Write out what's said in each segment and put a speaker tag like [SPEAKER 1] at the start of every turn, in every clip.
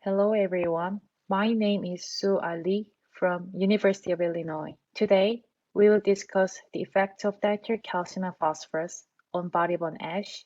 [SPEAKER 1] Hello everyone. My name is Sue Ali from University of Illinois. Today, we will discuss the effects of dietary calcium and phosphorus on body bone ash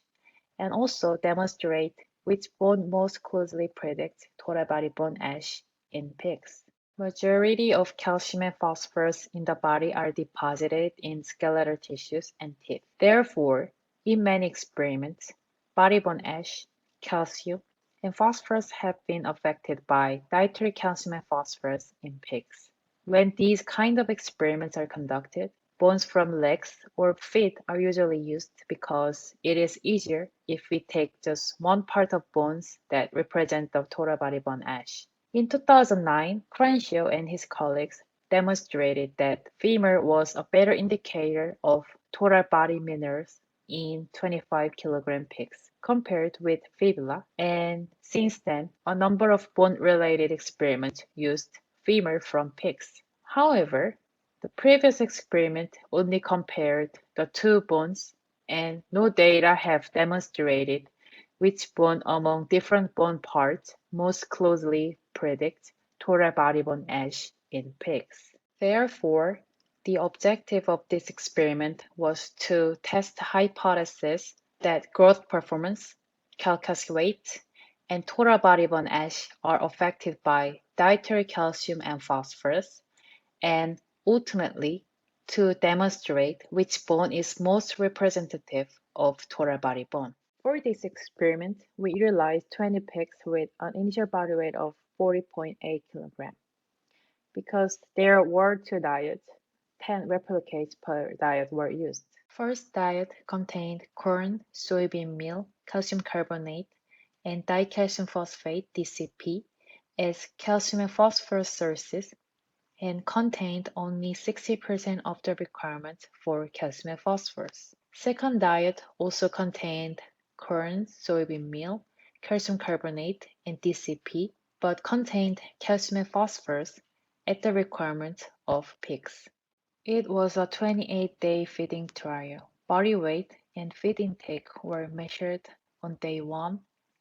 [SPEAKER 1] and also demonstrate which bone most closely predicts total body bone ash in pigs. Majority of calcium and phosphorus in the body are deposited in skeletal tissues and teeth. Therefore, in many experiments, body bone ash, calcium, and phosphorus have been affected by dietary calcium and phosphorus in pigs. When these kind of experiments are conducted, bones from legs or feet are usually used because it is easier if we take just one part of bones that represent the total body bone ash. In 2009, Crenshaw and his colleagues demonstrated that femur was a better indicator of total body minerals in 25 kilogram pigs compared with fibula, and since then, a number of bone-related experiments used femur from pigs. However, the previous experiment only compared the two bones, and no data have demonstrated which bone among different bone parts most closely predicts total body bone ash in pigs. Therefore, the objective of this experiment was to test the hypothesis that growth performance, Carcass weight, and total body bone ash are affected by dietary calcium and phosphorus, and ultimately to demonstrate which bone is most representative of total body bone. For this experiment, we utilized 20 pigs with an initial body weight of 40.8 kilograms. Because there were two diets, 10 replicates per diet were used. First diet contained corn, soybean meal, calcium carbonate, and dicalcium phosphate (DCP) as calcium and phosphorus sources, and contained only 60% of the requirement for calcium and phosphorus. Second diet also contained corn, soybean meal, calcium carbonate, and DCP, but contained calcium and phosphorus at the requirement of pigs. It was a 28-day feeding trial. Body weight and feed intake were measured on day 1,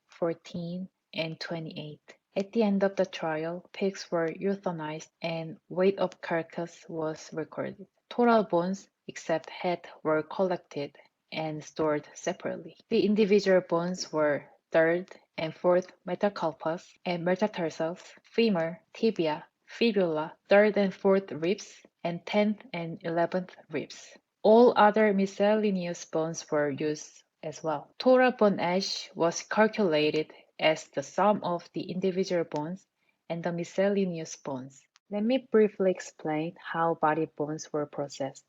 [SPEAKER 1] 14, and 28. At the end of the trial, pigs were euthanized and weight of carcass was recorded. Total bones, except head, were collected and stored separately. The individual bones were third and fourth metacarpals and metatarsals, femur, tibia, fibula, third and fourth ribs, and 10th and 11th ribs. All other miscellaneous bones were used as well. Total bone ash was calculated as the sum of the individual bones and the miscellaneous bones. Let me briefly explain how body bones were processed.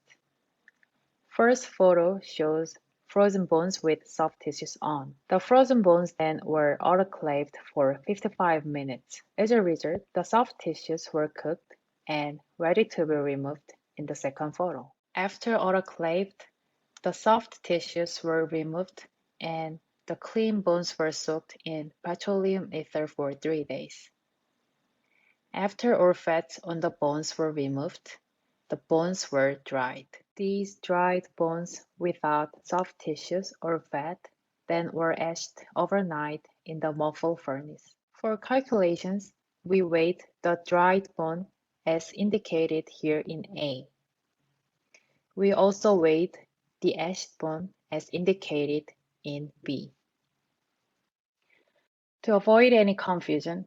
[SPEAKER 1] First photo shows frozen bones with soft tissues on. The frozen bones then were autoclaved for 55 minutes. As a result, the soft tissues were cooked and ready to be removed in the second photo. After autoclaved, the soft tissues were removed and the clean bones were soaked in petroleum ether for 3 days. After all fats on the bones were removed, the bones were dried. These dried bones without soft tissues or fat then were ashed overnight in the muffle furnace. For calculations, we weighed the dried bone as indicated here in A. We also weighed the ashed bone as indicated in B. To avoid any confusion,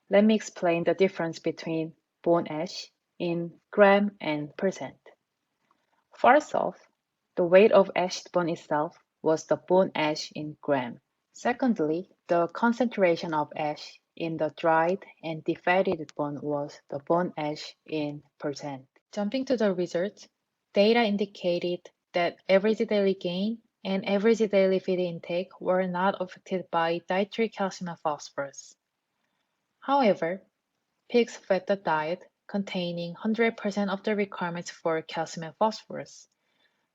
[SPEAKER 1] let me explain the difference between bone ash in gram and percent. First off, the weight of ashed bone itself was the bone ash in gram. Secondly, the concentration of ash in the dried and defatted bone was the bone ash in percent. Jumping to the results, data indicated that average daily gain and average daily feed intake were not affected by dietary calcium and phosphorus. However, pigs fed the diet containing 100% of the requirements for calcium and phosphorus,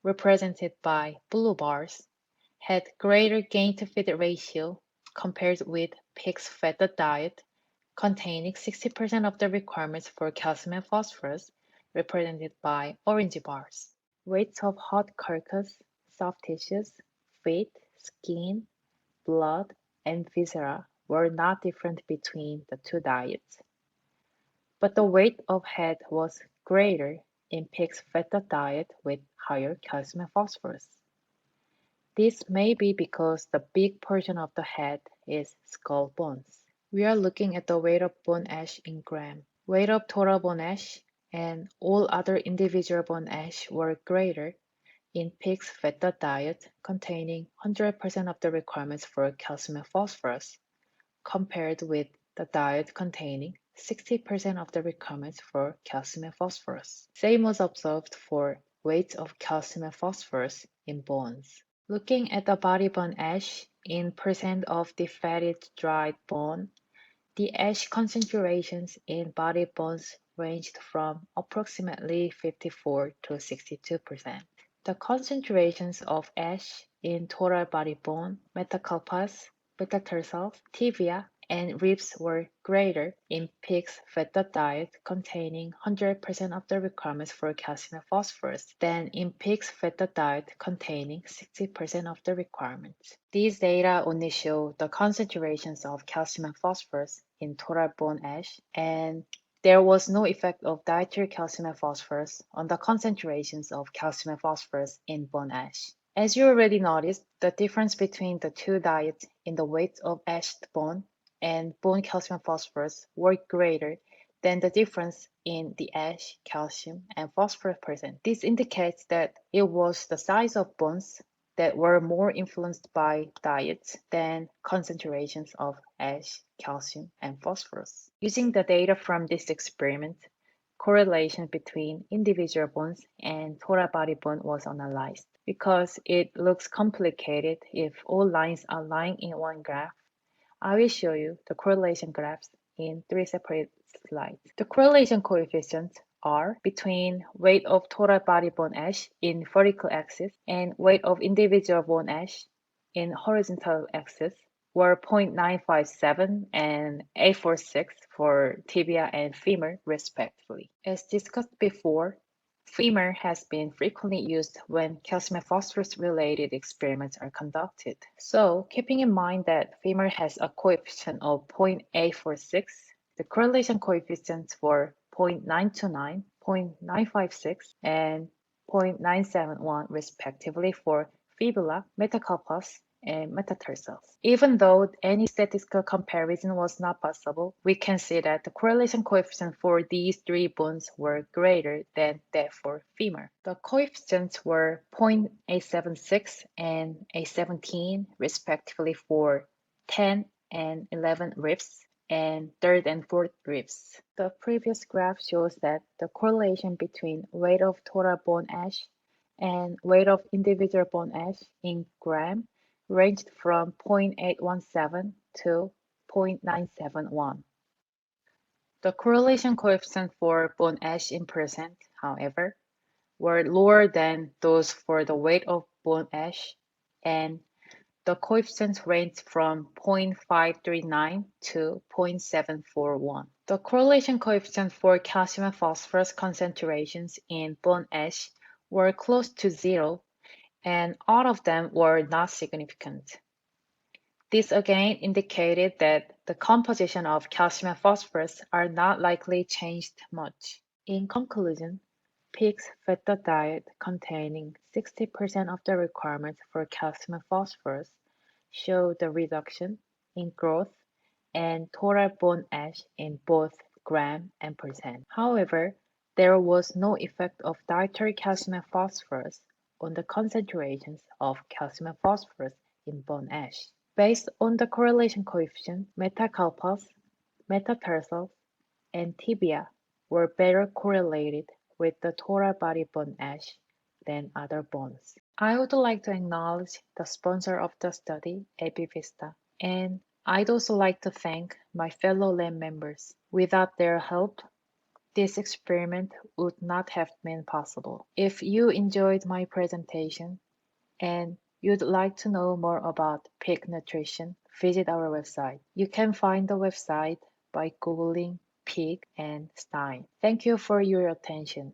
[SPEAKER 1] represented by blue bars, had greater gain to feed ratio compared with pigs fed the diet containing 60% of the requirements for calcium and phosphorus, represented by orange bars. Weights of hot carcass, soft tissues, feet, skin, blood, and viscera were not different between the two diets, but the weight of head was greater in pigs fed the diet with higher calcium and phosphorus. This may be because the big portion of the head is skull bones. We are looking at the weight of bone ash in gram. Weight of total bone ash and all other individual bone ash were greater in pigs fed the diet containing 100% of the requirements for calcium and phosphorus, compared with the diet containing 60% of the requirements for calcium and phosphorus. Same was observed for weights of calcium and phosphorus in bones. Looking at the body bone ash in percent of defatted dried bone, the ash concentrations in body bones ranged from approximately 54 to 62%. The concentrations of ash in total body bone, metacarpals, metatarsals, tibia, and ribs were greater in pigs fed the diet containing 100% of the requirements for calcium and phosphorus than in pigs fed the diet containing 60% of the requirements. These data only show the concentrations of calcium and phosphorus in total bone ash, and there was no effect of dietary calcium and phosphorus on the concentrations of calcium and phosphorus in bone ash. As you already noticed, the difference between the two diets in the weight of ashed bone and bone calcium and phosphorus were greater than the difference in the ash, calcium, and phosphorus percent. This indicates that it was the size of bones that were more influenced by diet than concentrations of ash, calcium, and phosphorus. Using the data from this experiment, correlation between individual bones and total body bone was analyzed. Because it looks complicated if all lines are lying in one graph, I will show you the correlation graphs in 3 separate slides. The correlation coefficients are between weight of total body bone ash in vertical axis and weight of individual bone ash in horizontal axis were 0.957 and 846 for tibia and femur respectively. As discussed before, femur has been frequently used when calcium and phosphorus related experiments are conducted. So, keeping in mind that femur has a coefficient of 0.846, the correlation coefficients were 0.929, 0.956, and 0.971 respectively for fibula, metacarpals, and metatarsals. Even though any statistical comparison was not possible, we can see that the correlation coefficient for these three bones were greater than that for femur. The coefficients were 0.876 and 817 respectively for 10 and 11 ribs and third and fourth ribs. The previous graph shows that the correlation between weight of total bone ash and weight of individual bone ash in gram ranged from 0.817 to 0.971. The correlation coefficient for bone ash in percent, however, were lower than those for the weight of bone ash, and the coefficients ranged from 0.539 to 0.741. The correlation coefficient for calcium and phosphorus concentrations in bone ash were close to zero, and all of them were not significant. This again indicated that the composition of calcium and phosphorus are not likely changed much. In conclusion, pigs fed the diet containing 60% of the requirements for calcium and phosphorus showed the reduction in growth and total bone ash in both gram and percent. However, there was no effect of dietary calcium and phosphorus on the concentrations of calcium and phosphorus in bone ash. Based on the correlation coefficient, metacarpals, metatarsals, and tibia were better correlated with the total body bone ash than other bones. I would like to acknowledge the sponsor of the study, AB Vista, and I'd also like to thank my fellow lab members. Without their help, this experiment would not have been possible. If you enjoyed my presentation and you'd like to know more about pig nutrition, visit our website. You can find the website by Googling pig and Stein. Thank you for your attention.